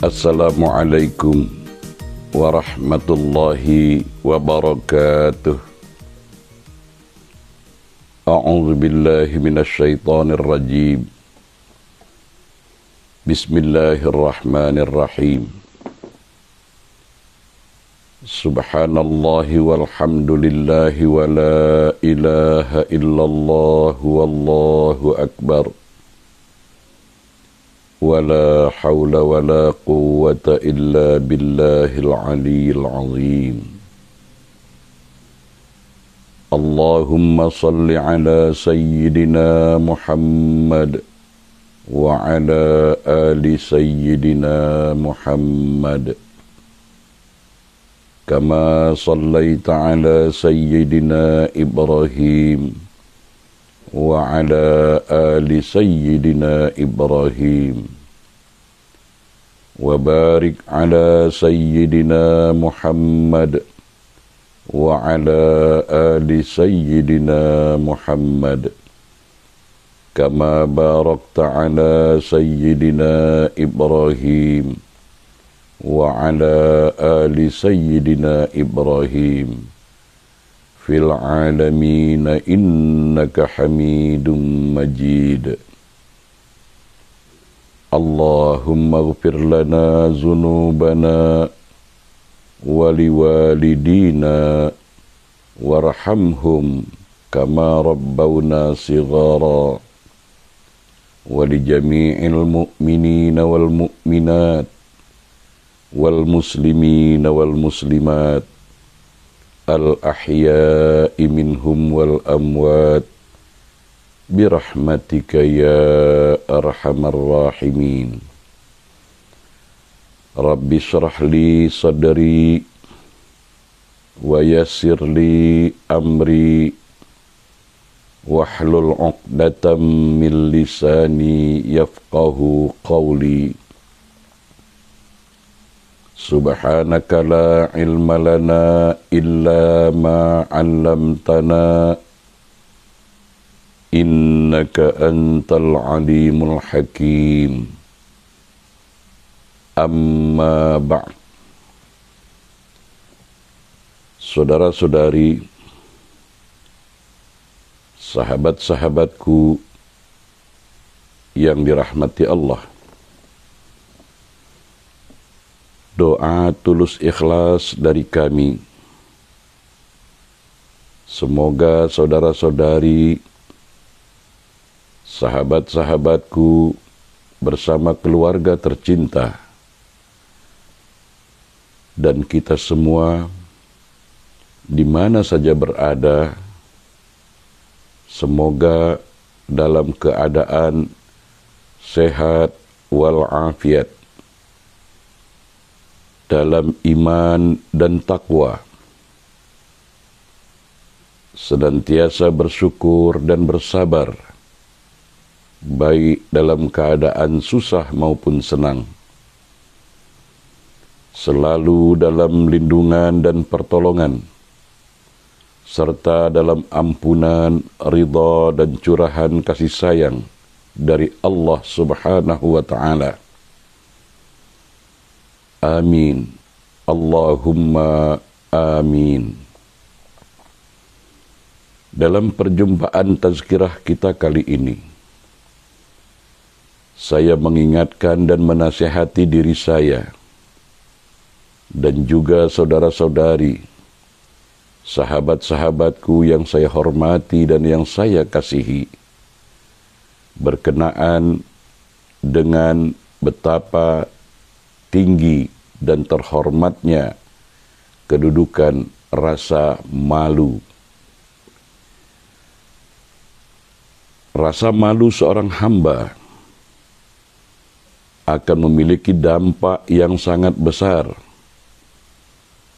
Assalamualaikum warahmatullahi wabarakatuh. A'udzu billahi minasyaitonir rajim. Bismillahirrahmanirrahim. Subhanallahi walhamdulillahi wa la ilaha illallah wallahu akbar. ولا حول ولا قوة إلا بالله العلي العظيم. اللهم صل على سيدنا محمد وعلى آل سيدنا محمد كما صليت على سيدنا إبراهيم وعلى آل سيدنا إبراهيم وبارك على سيدنا محمد وعلى آل سيدنا محمد كما باركت على سيدنا إبراهيم وعلى آل سيدنا إبراهيم في العالمين إنك حميد مجيد. اللهم اغفر لنا ذنوبنا ولوالدينا وارحمهم كما ربونا صغارا ولجميع المؤمنين والمؤمنات والمسلمين والمسلمات الأحياء منهم والأموات برحمتك يا أرحم الراحمين. رب اشرح لي صدري ويسر لي أمري واحلل عقدة من لساني يفقه قولي. سبحانك لا علم لنا إلا ما علمتنا إنك أنت العليم الحكيم. Amma ba'd. Saudara-saudari, sahabat-sahabatku yang dirahmati Allah, doa tulus ikhlas dari kami, semoga saudara-saudari, sahabat-sahabatku bersama keluarga tercinta dan kita semua di mana saja berada, semoga dalam keadaan sehat walafiat, dalam iman dan takwa, senantiasa bersyukur dan bersabar, baik dalam keadaan susah maupun senang, selalu dalam lindungan dan pertolongan, serta dalam ampunan, ridha dan curahan kasih sayang dari Allah Subhanahu wa Ta'ala. Amin. Allahumma amin. Dalam perjumpaan tazkirah kita kali ini, saya mengingatkan dan menasihati diri saya dan juga saudara-saudari, sahabat-sahabatku yang saya hormati dan yang saya kasihi, berkenaan dengan betapa tinggi dan terhormatnya kedudukan rasa malu. Rasa malu seorang hamba akan memiliki dampak yang sangat besar,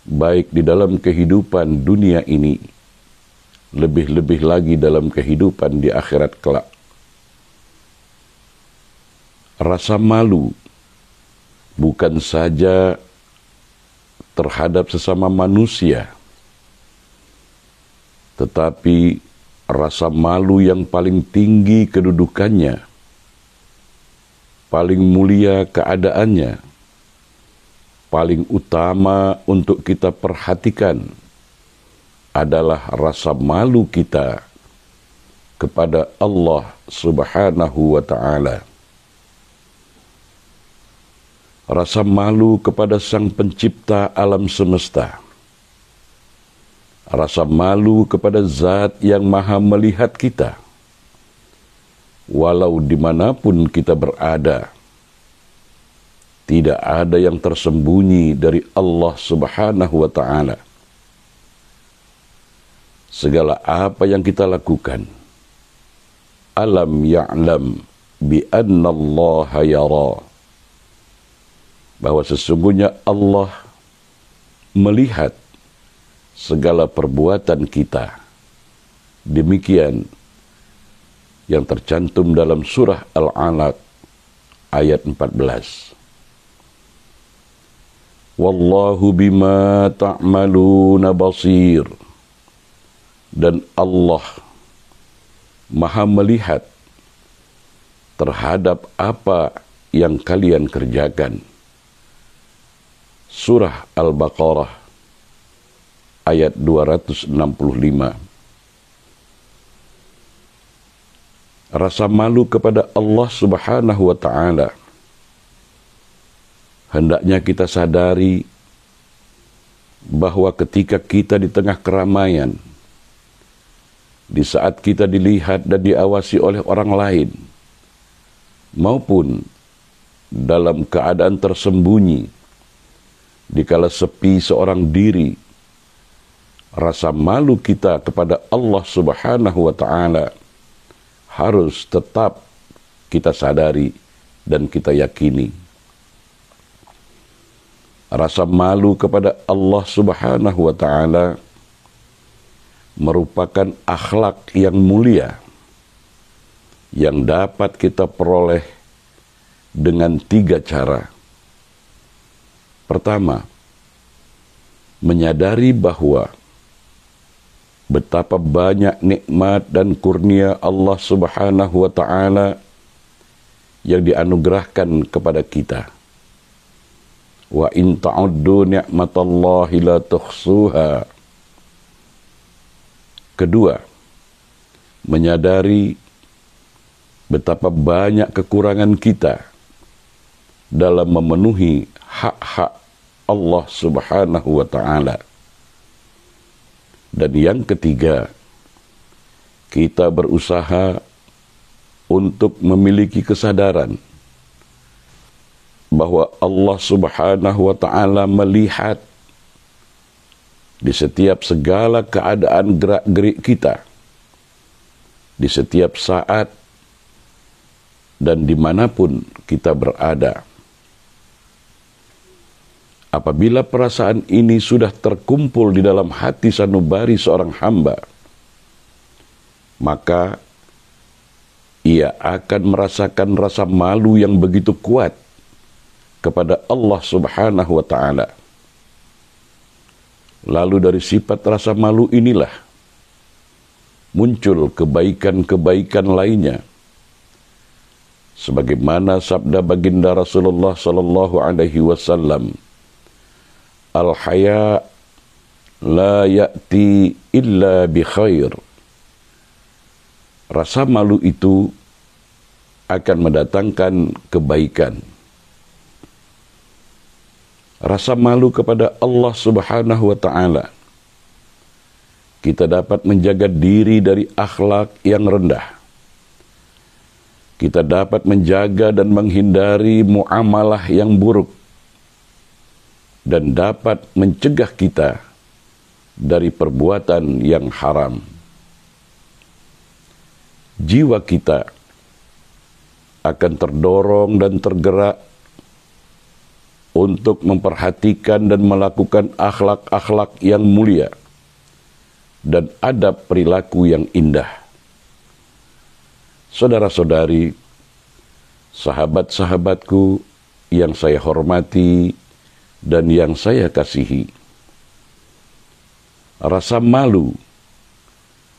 baik di dalam kehidupan dunia ini, lebih-lebih lagi dalam kehidupan di akhirat kelak. Rasa malu bukan saja terhadap sesama manusia, tetapi rasa malu yang paling tinggi kedudukannya, paling mulia keadaannya, paling utama untuk kita perhatikan adalah rasa malu kita kepada Allah Subhanahu wa Ta'ala. Rasa malu kepada Sang Pencipta alam semesta. Rasa malu kepada Zat yang Maha melihat kita, walau dimanapun kita berada. Tidak ada yang tersembunyi dari Allah Subhanahu wa Ta'ala. Segala apa yang kita lakukan, alam ya'lam bi anna Allah yara, bahwa sesungguhnya Allah melihat segala perbuatan kita. Demikian yang tercantum dalam surah Al-Alaq ayat 14. Wallahu bima ta'maluna basir. Dan Allah Maha melihat terhadap apa yang kalian kerjakan. Surah Al-Baqarah ayat 265. Rasa malu kepada Allah Subhanahu wa Ta'ala hendaknya kita sadari bahwa ketika kita di tengah keramaian, di saat kita dilihat dan diawasi oleh orang lain, maupun dalam keadaan tersembunyi, dikala sepi seorang diri, rasa malu kita kepada Allah Subhanahu wa Ta'ala harus tetap kita sadari dan kita yakini. Rasa malu kepada Allah Subhanahu wa Ta'ala merupakan akhlak yang mulia yang dapat kita peroleh dengan 3 cara. Pertama, menyadari bahwa betapa banyak nikmat dan kurnia Allah Subhanahu wa Ta'ala yang dianugerahkan kepada kita. Wa in ta'uddu ni'matallahi la tuhsuha. Kedua, menyadari betapa banyak kekurangan kita dalam memenuhi hak-hak Allah Subhanahu wa Ta'ala. Dan yang ketiga, kita berusaha untuk memiliki kesadaran bahwa Allah Subhanahu wa Ta'ala melihat di setiap segala keadaan gerak-gerik kita, di setiap saat dan dimanapun kita berada. Apabila perasaan ini sudah terkumpul di dalam hati sanubari seorang hamba, maka ia akan merasakan rasa malu yang begitu kuat kepada Allah Subhanahu wa Ta'ala. Lalu dari sifat rasa malu inilah muncul kebaikan-kebaikan lainnya. Sebagaimana sabda baginda Rasulullah sallallahu alaihi wasallam, al-haya la ya'ti illa bi khair. Rasa malu itu akan mendatangkan kebaikan. Rasa malu kepada Allah Subhanahu wa Ta'ala, kita dapat menjaga diri dari akhlak yang rendah. Kita dapat menjaga dan menghindari muamalah yang buruk, dan dapat mencegah kita dari perbuatan yang haram. Jiwa kita akan terdorong dan tergerak untuk memperhatikan dan melakukan akhlak-akhlak yang mulia dan adab perilaku yang indah. Saudara-saudari, sahabat-sahabatku yang saya hormati dan yang saya kasihi, rasa malu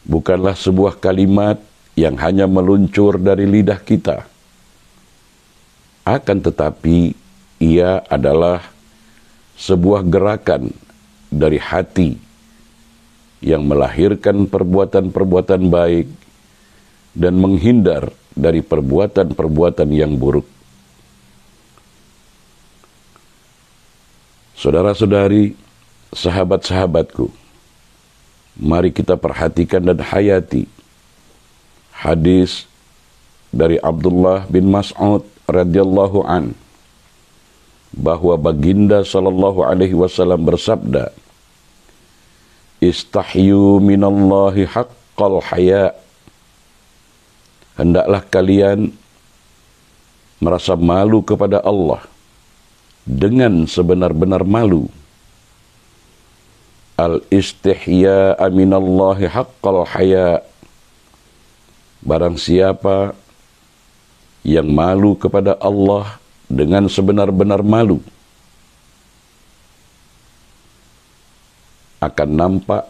bukanlah sebuah kalimat yang hanya meluncur dari lidah kita. Akan tetapi ia adalah sebuah gerakan dari hati yang melahirkan perbuatan-perbuatan baik dan menghindar dari perbuatan-perbuatan yang buruk. Saudara-saudari, sahabat-sahabatku, mari kita perhatikan dan hayati hadis dari Abdullah bin Mas'ud radhiyallahu an, bahwa baginda sallallahu alaihi wasallam bersabda, "Istahyu minallahi haqqal haya." Hendaklah kalian merasa malu kepada Allah dengan sebenar-benar malu. Al-istihya minallahi haqqal haya. Barang siapa yang malu kepada Allah dengan sebenar-benar malu, akan nampak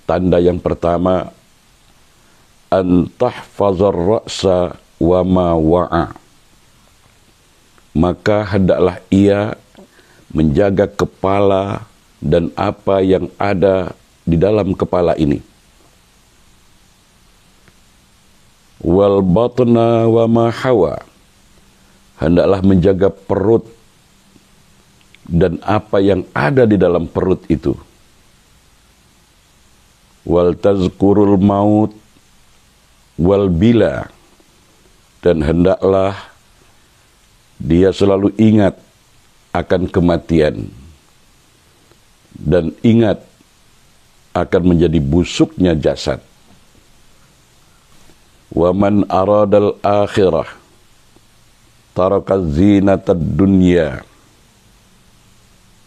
tanda yang pertama, an tahfazar ra'sa wa ma wa'a. Maka hendaklah ia menjaga kepala dan apa yang ada di dalam kepala ini. Wal batna wa ma hawa. Hendaklah menjaga perut dan apa yang ada di dalam perut itu. Wal tazkurul maut wal bila. Dan hendaklah dia selalu ingat akan kematian dan ingat akan menjadi busuknya jasad. Wa man aradal akhirah taraka zinatad dunya.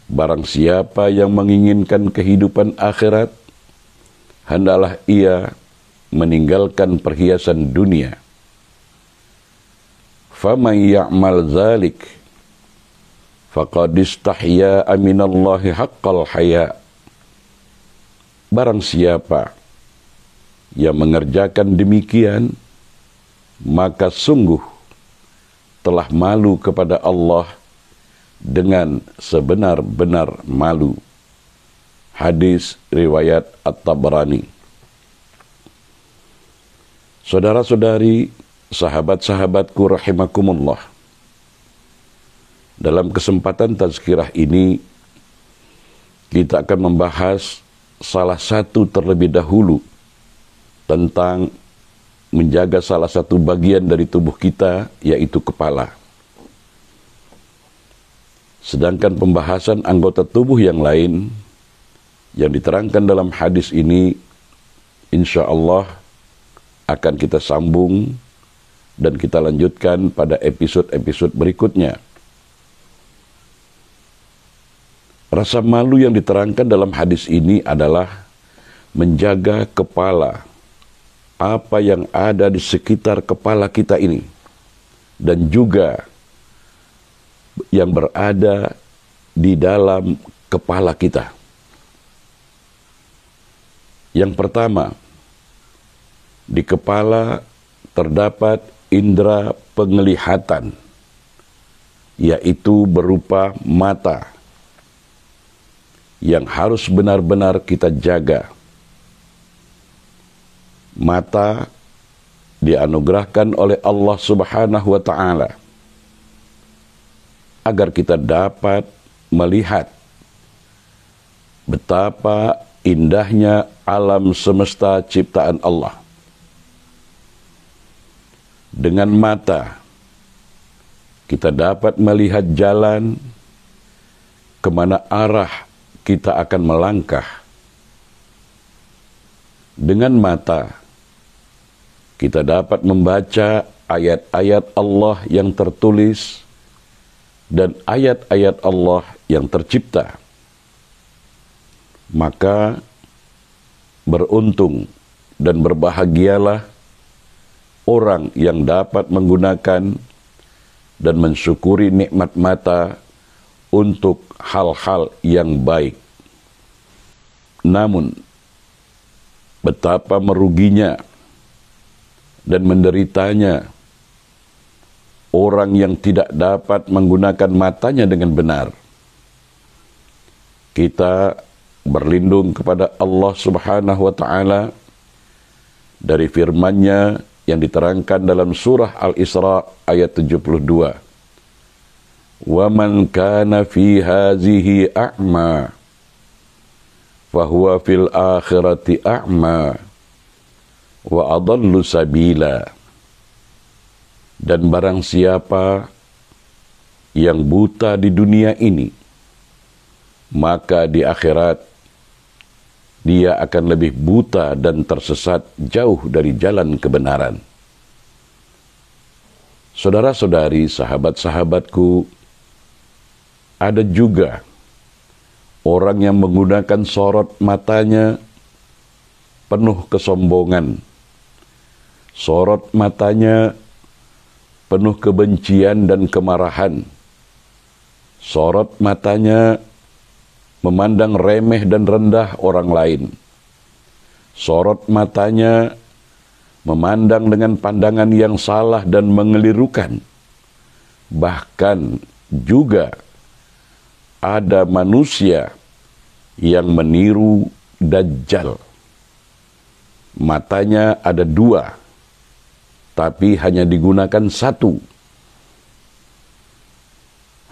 Barang siapa yang menginginkan kehidupan akhirat, hendaklah ia meninggalkan perhiasan dunia. Faman ya'mal dzalik faqad istahya minallahi haqqal haya. Barang siapa yang mengerjakan demikian, maka sungguh telah malu kepada Allah dengan sebenar-benar malu. Hadis riwayat At-Tabrani. Saudara-saudari, sahabat-sahabatku rahimakumullah, dalam kesempatan tazkirah ini kita akan membahas salah satu terlebih dahulu tentang menjaga salah satu bagian dari tubuh kita, yaitu kepala. Sedangkan pembahasan anggota tubuh yang lain yang diterangkan dalam hadis ini, insya Allah akan kita sambung dan kita lanjutkan pada episode-episode berikutnya. Rasa malu yang diterangkan dalam hadis ini adalah menjaga kepala, apa yang ada di sekitar kepala kita ini, dan juga yang berada di dalam kepala kita. Yang pertama, di kepala terdapat indera penglihatan, yaitu berupa mata, yang harus benar-benar kita jaga. Mata dianugerahkan oleh Allah Subhanahu wa Ta'ala agar kita dapat melihat betapa indahnya alam semesta ciptaan Allah. Dengan mata kita dapat melihat jalan kemana arah kita akan melangkah. Dengan mata kita dapat membaca ayat-ayat Allah yang tertulis dan ayat-ayat Allah yang tercipta. Maka beruntung dan berbahagialah orang yang dapat menggunakan dan mensyukuri nikmat mata untuk hal-hal yang baik. Namun, betapa meruginya dan menderitanya orang yang tidak dapat menggunakan matanya dengan benar. kita berlindung kepada Allah Subhanahu wa taala dari firman-Nya yang diterangkan dalam surah Al-Isra ayat 72. Wa man kana fi hazihi a'ma fahuwa fil akhirati a'ma wa adallu sabila. Dan barang siapa yang buta di dunia ini, maka di akhirat dia akan lebih buta dan tersesat jauh dari jalan kebenaran. Saudara-saudari, sahabat-sahabatku, ada juga orang yang menggunakan sorot matanya penuh kesombongan, sorot matanya penuh kebencian dan kemarahan, sorot matanya memandang remeh dan rendah orang lain, sorot matanya memandang dengan pandangan yang salah dan mengelirukan. Bahkan juga ada manusia yang meniru Dajjal. Matanya ada dua, tapi hanya digunakan satu.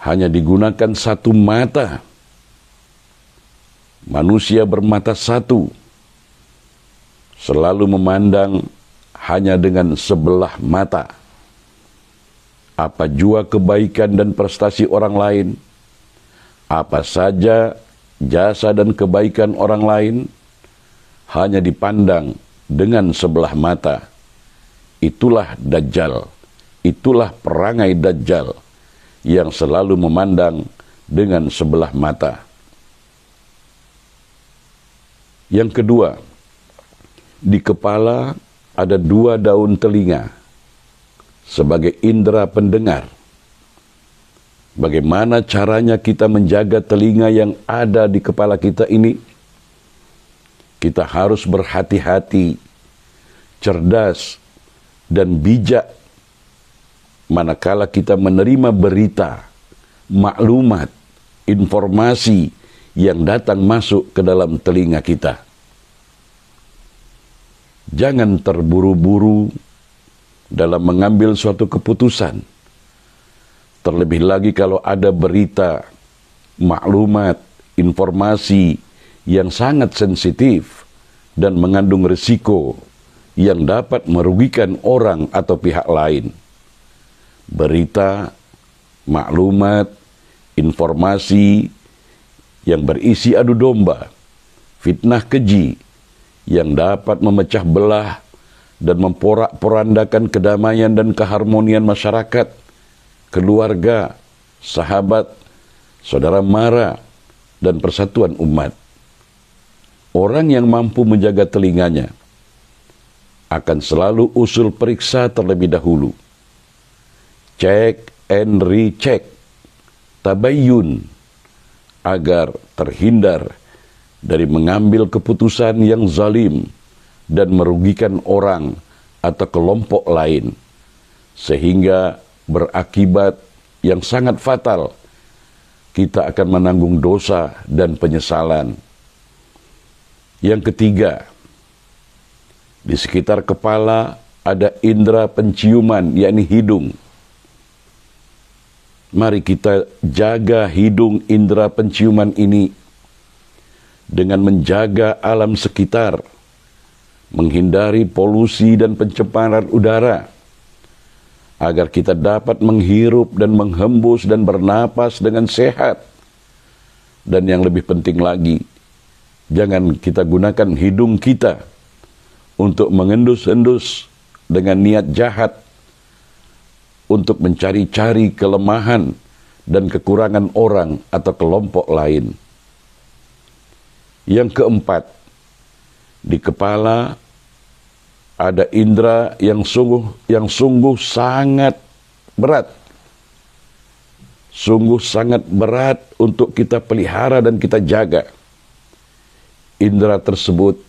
Hanya digunakan satu mata. Manusia bermata satu, selalu memandang hanya dengan sebelah mata. Apa jua kebaikan dan prestasi orang lain, apa saja jasa dan kebaikan orang lain, hanya dipandang dengan sebelah mata. Itulah Dajjal, itulah perangai Dajjal yang selalu memandang dengan sebelah mata. Yang kedua, di kepala ada dua daun telinga sebagai indera pendengar. Bagaimana caranya kita menjaga telinga yang ada di kepala kita ini? Kita harus berhati-hati, cerdas, dan bijak manakala kita menerima berita, maklumat, informasi yang datang masuk ke dalam telinga kita. Jangan terburu-buru dalam mengambil suatu keputusan. Terlebih lagi kalau ada berita, maklumat, informasi yang sangat sensitif dan mengandung risiko yang dapat merugikan orang atau pihak lain. Berita, maklumat, informasi yang berisi adu domba, fitnah keji yang dapat memecah belah dan memporak-porandakan kedamaian dan keharmonian masyarakat, keluarga, sahabat, saudara mara, dan persatuan umat. Orang yang mampu menjaga telinganya akan selalu usul periksa terlebih dahulu. Cek and recheck, tabayyun, agar terhindar dari mengambil keputusan yang zalim dan merugikan orang atau kelompok lain, sehingga berakibat yang sangat fatal. Kita akan menanggung dosa dan penyesalan. Yang ketiga, di sekitar kepala ada indera penciuman, yakni hidung. Mari kita jaga hidung indera penciuman ini dengan menjaga alam sekitar, menghindari polusi dan pencemaran udara, agar kita dapat menghirup dan menghembus dan bernapas dengan sehat. Dan yang lebih penting lagi, jangan kita gunakan hidung kita untuk mengendus-endus dengan niat jahat, untuk mencari-cari kelemahan dan kekurangan orang atau kelompok lain. Yang keempat, di kepala ada indera yang sungguh sangat berat. Sungguh sangat berat untuk kita pelihara dan kita jaga. Indera tersebut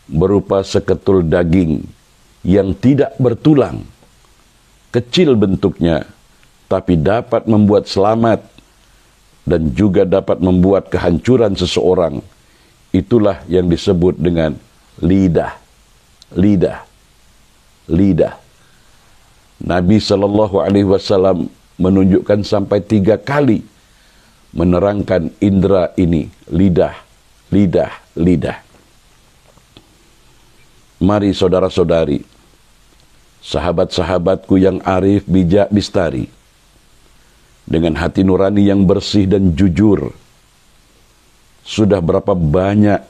berupa seketul daging yang tidak bertulang, kecil bentuknya, tapi dapat membuat selamat dan juga dapat membuat kehancuran seseorang. Itulah yang disebut dengan lidah. Lidah. Lidah. Nabi SAW menunjukkan sampai 3 kali menerangkan indera ini, lidah, lidah, lidah. Mari saudara-saudari, sahabat-sahabatku yang arif, bijak, bistari, dengan hati nurani yang bersih dan jujur, sudah berapa banyak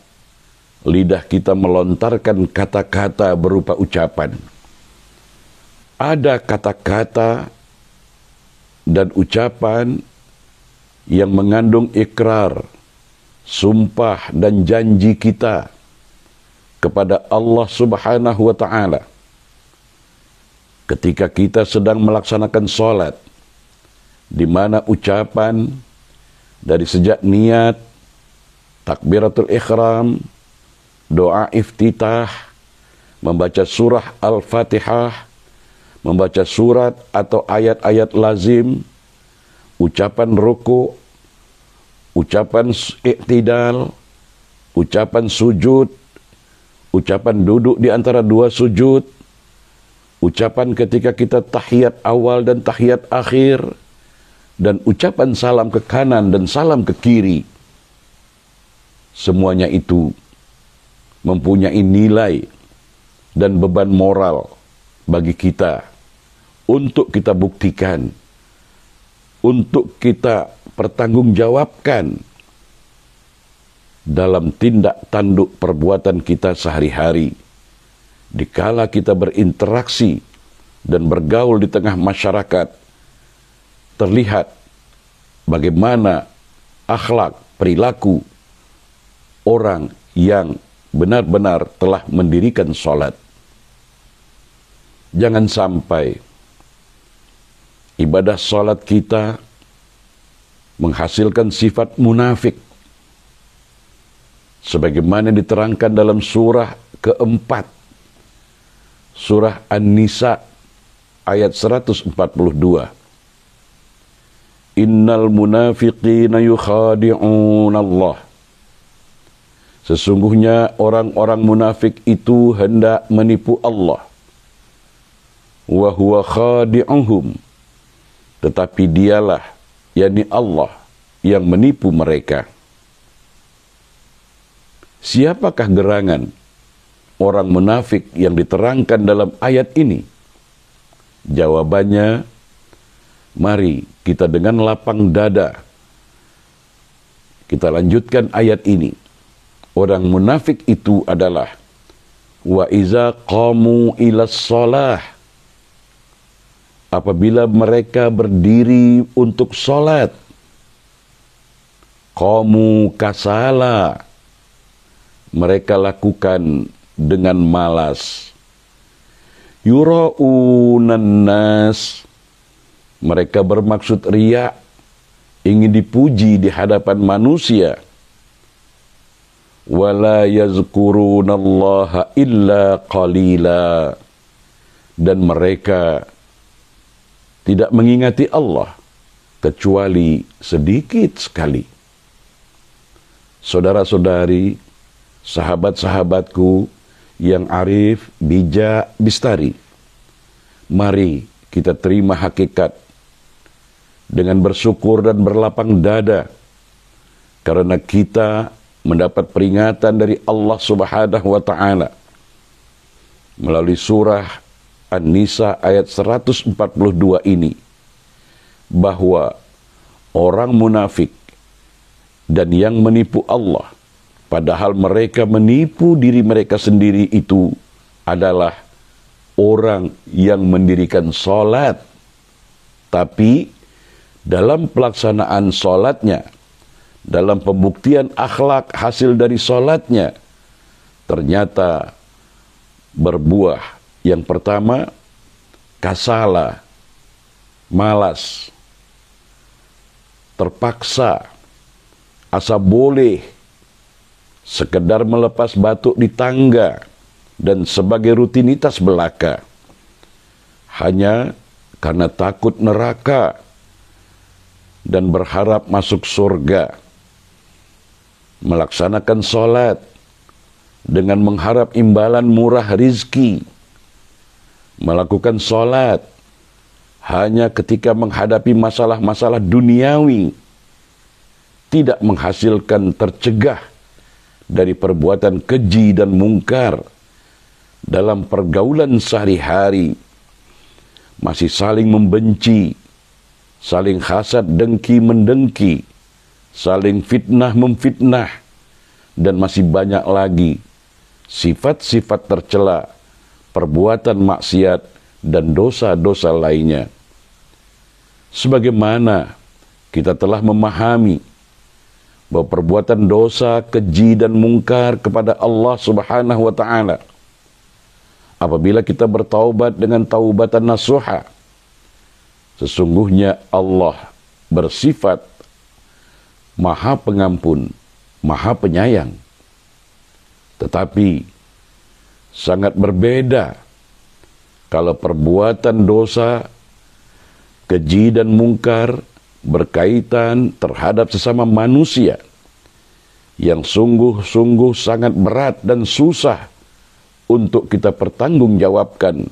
lidah kita melontarkan kata-kata berupa ucapan. Ada kata-kata dan ucapan yang mengandung ikrar, sumpah dan janji kita kepada Allah Subhanahu wa Ta'ala. Ketika kita sedang melaksanakan sholat, di mana ucapan dari sejak niat, takbiratul ihram, doa iftitah, membaca surah Al-Fatihah, membaca surat atau ayat-ayat lazim, ucapan ruku, ucapan i'tidal, ucapan sujud, ucapan duduk di antara 2 sujud, ucapan ketika kita tahiyat awal dan tahiyat akhir, dan ucapan salam ke kanan dan salam ke kiri. Semuanya itu mempunyai nilai dan beban moral bagi kita untuk kita buktikan, untuk kita pertanggungjawabkan dalam tindak tanduk perbuatan kita sehari-hari. Dikala kita berinteraksi dan bergaul di tengah masyarakat, terlihat bagaimana akhlak, perilaku orang yang benar-benar telah mendirikan sholat. Jangan sampai ibadah sholat kita menghasilkan sifat munafik, sebagaimana diterangkan dalam surah keempat, surah An-Nisa ayat 142. Innal munafiqina yukhadi'una Allah. Sesungguhnya orang-orang munafik itu hendak menipu Allah. Wa huwa khadi'uhum. Tetapi dialah, yakni Allah, yang menipu mereka. Siapakah gerangan orang munafik yang diterangkan dalam ayat ini? Jawabannya, mari kita dengan lapang dada kita lanjutkan ayat ini. Orang munafik itu adalah wa iza qamu ilas shalah, apabila mereka berdiri untuk sholat, qamu kasala, mereka lakukan dengan malas. Yura'unan nas, mereka bermaksud riya, ingin dipuji di hadapan manusia. Wala yazkurunallaha illa qalila, dan mereka tidak mengingati Allah kecuali sedikit sekali. Saudara-saudari, sahabat-sahabatku yang arif, bijak, bistari, mari kita terima hakikat dengan bersyukur dan berlapang dada, karena kita mendapat peringatan dari Allah Subhanahu wa Ta'ala melalui surah An-Nisa ayat 142 ini, bahwa orang munafik dan yang menipu Allah, padahal mereka menipu diri mereka sendiri, itu adalah orang yang mendirikan sholat, tapi dalam pelaksanaan sholatnya, dalam pembuktian akhlak hasil dari sholatnya, ternyata berbuah yang pertama, kasala, malas, terpaksa, asa boleh, sekedar melepas batuk di tangga, dan sebagai rutinitas belaka, hanya karena takut neraka, dan berharap masuk surga. Melaksanakan sholat dengan mengharap imbalan murah rizki. Melakukan sholat hanya ketika menghadapi masalah-masalah duniawi, tidak menghasilkan tercegah dari perbuatan keji dan mungkar dalam pergaulan sehari-hari, masih saling membenci, saling hasad dengki mendengki, saling fitnah memfitnah, dan masih banyak lagi sifat-sifat tercela, perbuatan maksiat dan dosa-dosa lainnya. Sebagaimana kita telah memahami bahwa perbuatan dosa, keji dan mungkar kepada Allah Subhanahu wa taala, apabila kita bertaubat dengan taubatan nasuha, sesungguhnya Allah bersifat Maha Pengampun, Maha Penyayang. Tetapi sangat berbeda kalau perbuatan dosa, keji dan mungkar berkaitan terhadap sesama manusia yang sungguh-sungguh sangat berat dan susah untuk kita pertanggungjawabkan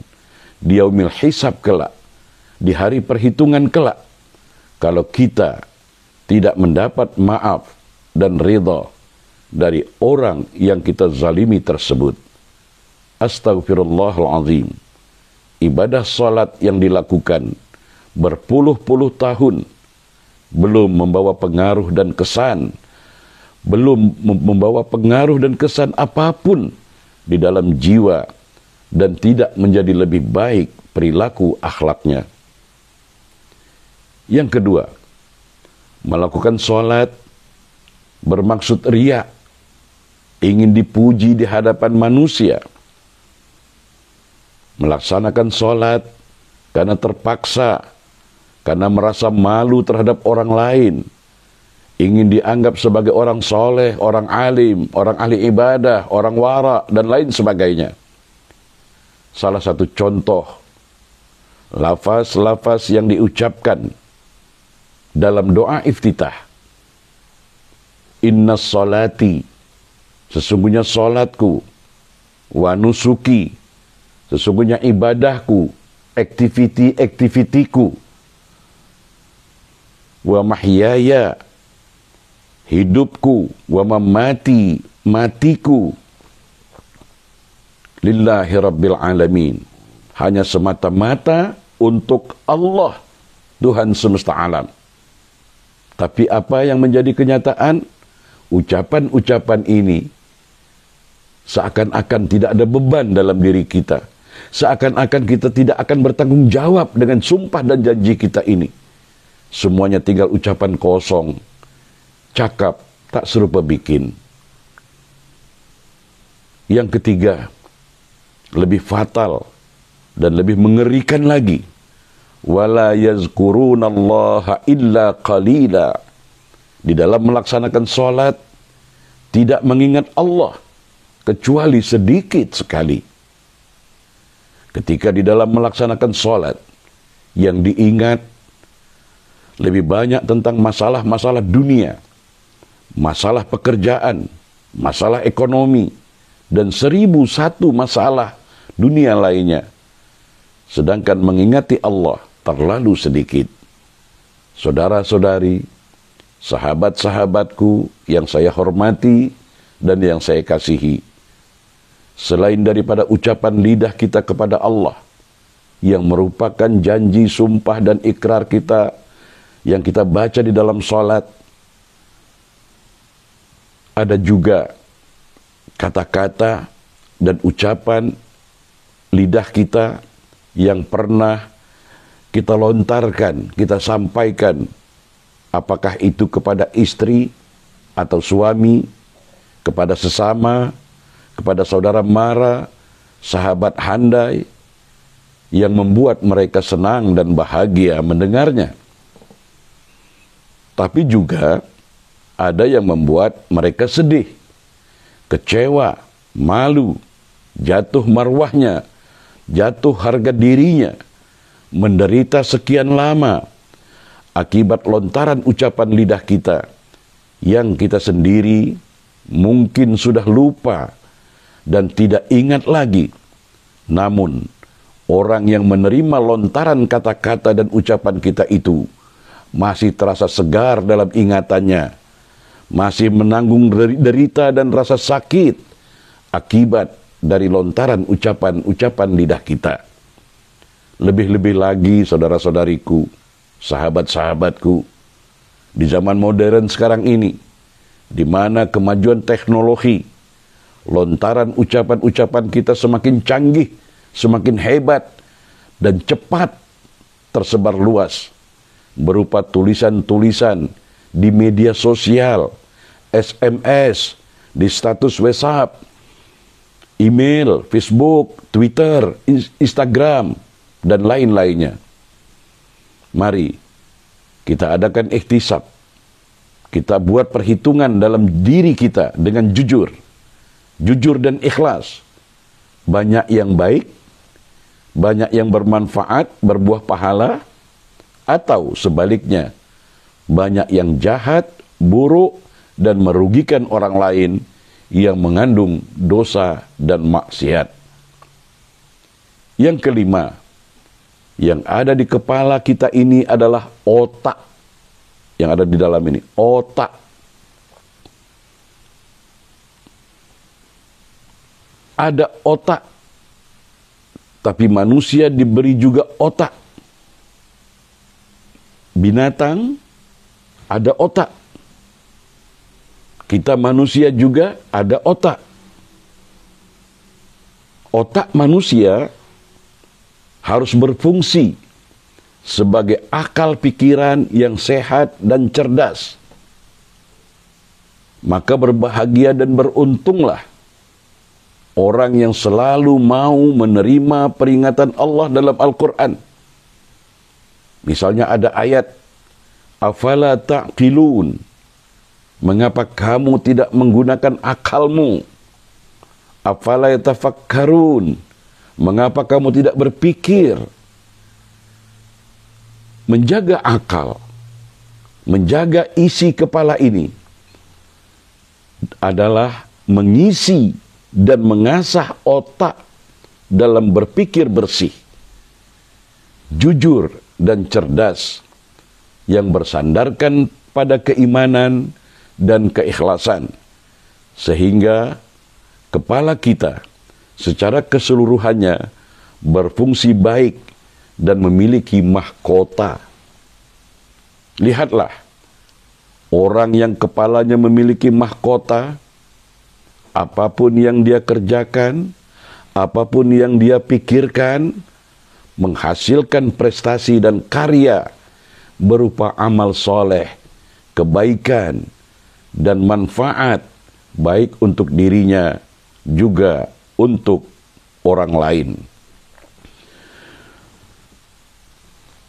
di yaumil hisab kelak, di hari perhitungan kelak, kalau kita tidak mendapat maaf dan ridha dari orang yang kita zalimi tersebut. Astaghfirullahaladzim. Ibadah salat yang dilakukan berpuluh-puluh tahun belum membawa pengaruh dan kesan, apapun di dalam jiwa, dan tidak menjadi lebih baik perilaku akhlaknya. Yang kedua, melakukan salat bermaksud riya, ingin dipuji di hadapan manusia. Melaksanakan salat karena terpaksa, karena merasa malu terhadap orang lain, ingin dianggap sebagai orang soleh, orang alim, orang ahli ibadah, orang wara, dan lain sebagainya. Salah satu contoh lafaz-lafaz yang diucapkan dalam doa iftitah, inna salati, sesungguhnya salatku, wa nusuki, sesungguhnya ibadahku, aktivitiku, wa mahyaya, hidupku, wa mamati, matiku, lillahi rabbil alamin, hanya semata-mata untuk Allah, Tuhan semesta alam. Tapi apa yang menjadi kenyataan? Ucapan-ucapan ini seakan-akan tidak ada beban dalam diri kita, seakan-akan kita tidak akan bertanggung jawab dengan sumpah dan janji kita ini. Semuanya tinggal ucapan kosong, cakap, tak serupa bikin. Yang ketiga, lebih fatal dan lebih mengerikan lagi, wala yazkurunallaha illa qalila. Di dalam melaksanakan salat tidak mengingat Allah kecuali sedikit sekali. Ketika di dalam melaksanakan salat yang diingat lebih banyak tentang masalah-masalah dunia, masalah pekerjaan, masalah ekonomi, dan 1001 masalah dunia lainnya, sedangkan mengingati Allah terlalu sedikit. Saudara-saudari, sahabat-sahabatku yang saya hormati dan yang saya kasihi, selain daripada ucapan lidah kita kepada Allah yang merupakan janji, sumpah, dan ikrar kita yang kita baca di dalam salat, ada juga kata-kata dan ucapan lidah kita yang pernah kita lontarkan, kita sampaikan, apakah itu kepada istri atau suami, kepada sesama, kepada saudara mara, sahabat handai, yang membuat mereka senang dan bahagia mendengarnya. Tapi juga ada yang membuat mereka sedih, kecewa, malu, jatuh marwahnya, jatuh harga dirinya, menderita sekian lama, akibat lontaran ucapan lidah kita yang kita sendiri mungkin sudah lupa dan tidak ingat lagi. Namun, orang yang menerima lontaran kata-kata dan ucapan kita itu masih terasa segar dalam ingatannya, masih menanggung derita dan rasa sakit akibat dari lontaran ucapan-ucapan lidah kita. Lebih-lebih lagi, saudara-saudariku, sahabat-sahabatku, di zaman modern sekarang ini, di mana kemajuan teknologi, lontaran ucapan-ucapan kita semakin canggih, semakin hebat, dan cepat tersebar luas, berupa tulisan-tulisan di media sosial, SMS, di status WhatsApp, email, Facebook, Twitter, Instagram, dan lain-lainnya. Mari kita adakan ihtisab. Kita buat perhitungan dalam diri kita dengan jujur dan ikhlas. Banyak yang baik, banyak yang bermanfaat, berbuah pahala, atau sebaliknya, banyak yang jahat, buruk, dan merugikan orang lain yang mengandung dosa dan maksiat. Yang kelima, yang ada di kepala kita ini adalah otak. Yang ada di dalam ini, otak. Ada otak, tapi manusia diberi juga otak. Binatang ada otak. Kita manusia juga ada otak. Otak manusia harus berfungsi sebagai akal pikiran yang sehat dan cerdas. Maka berbahagia dan beruntunglah orang yang selalu mau menerima peringatan Allah dalam Al-Quran. Misalnya ada ayat, afala ta'qilun, mengapa kamu tidak menggunakan akalmu? Afala yatafakkarun, mengapa kamu tidak berpikir? Menjaga akal, menjaga isi kepala ini adalah mengisi dan mengasah otak dalam berpikir bersih, jujur dan cerdas, yang bersandarkan pada keimanan dan keikhlasan, sehingga kepala kita secara keseluruhannya berfungsi baik dan memiliki mahkota. Lihatlah, orang yang kepalanya memiliki mahkota, apapun yang dia kerjakan, apapun yang dia pikirkan, menghasilkan prestasi dan karya berupa amal soleh, kebaikan, dan manfaat, baik untuk dirinya, juga untuk orang lain.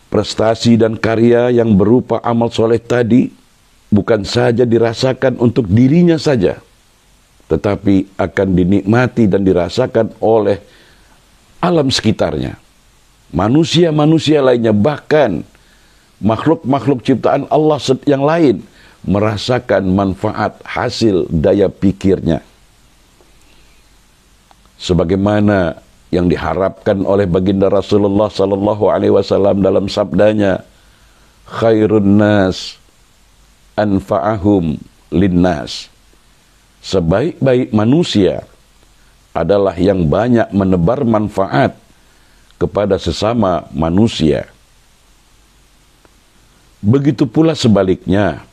Prestasi dan karya yang berupa amal soleh tadi bukan saja dirasakan untuk dirinya saja, tetapi akan dinikmati dan dirasakan oleh alam sekitarnya, manusia-manusia lainnya, bahkan makhluk-makhluk ciptaan Allah yang lain merasakan manfaat hasil daya pikirnya. Sebagaimana yang diharapkan oleh baginda Rasulullah sallallahu alaihi wasallam dalam sabdanya, khairun nas anfa'ahum linnas. Sebaik-baik manusia adalah yang banyak menebar manfaat kepada sesama manusia. Begitu pula sebaliknya,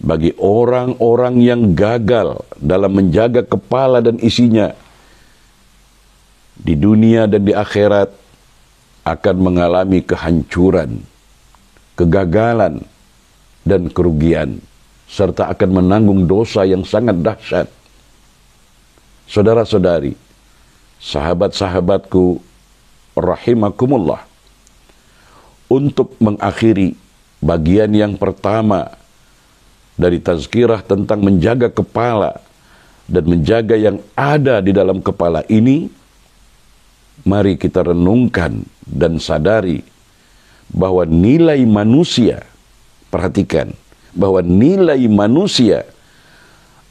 bagi orang-orang yang gagal dalam menjaga kepala dan isinya, di dunia dan di akhirat akan mengalami kehancuran, kegagalan, dan kerugian, serta akan menanggung dosa yang sangat dahsyat. Saudara-saudari, sahabat-sahabatku, rahimakumullah, untuk mengakhiri bagian yang pertama dari tazkirah tentang menjaga kepala dan menjaga yang ada di dalam kepala ini, mari kita renungkan dan sadari bahwa nilai manusia, perhatikan, bahwa nilai manusia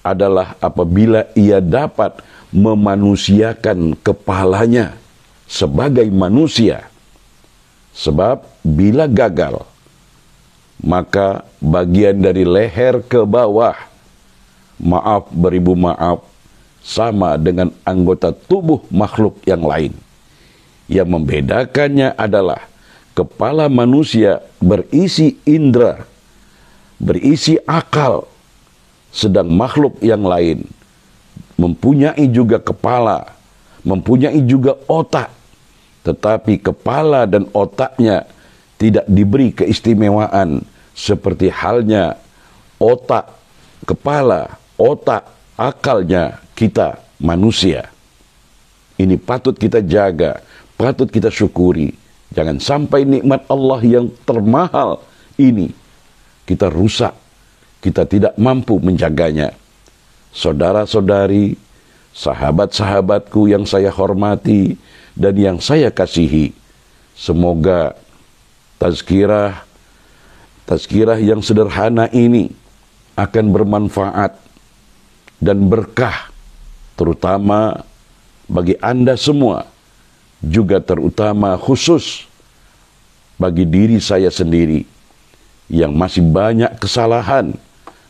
adalah apabila ia dapat memanusiakan kepalanya sebagai manusia. Sebab bila gagal, maka bagian dari leher ke bawah, maaf beribu maaf, sama dengan anggota tubuh makhluk yang lain. Yang membedakannya adalah kepala manusia berisi indera, berisi akal, sedang makhluk yang lain mempunyai juga kepala, mempunyai juga otak, tetapi kepala dan otaknya tidak diberi keistimewaan seperti halnya otak, kepala, otak, akalnya kita manusia. Ini patut kita jaga, patut kita syukuri. Jangan sampai nikmat Allah yang termahal ini kita rusak, kita tidak mampu menjaganya. Saudara-saudari, sahabat-sahabatku yang saya hormati dan yang saya kasihi, semoga tazkirah yang sederhana ini akan bermanfaat dan berkah, terutama bagi Anda semua, juga terutama khusus bagi diri saya sendiri yang masih banyak kesalahan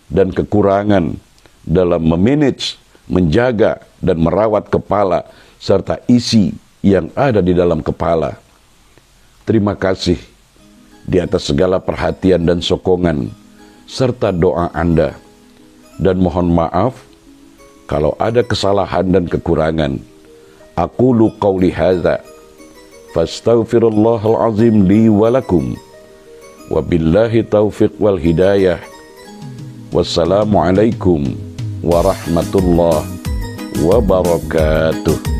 dan kekurangan dalam memanage, menjaga dan merawat kepala serta isi yang ada di dalam kepala. Terima kasih di atas segala perhatian dan sokongan serta doa Anda, dan mohon maaf kalau ada kesalahan dan kekurangan. Aqulu qawli hadza fastaghfirullahal azim li wa lakum, wabillahi taufiq wal hidayah. Wassalamualaikum warahmatullahi wabarakatuh.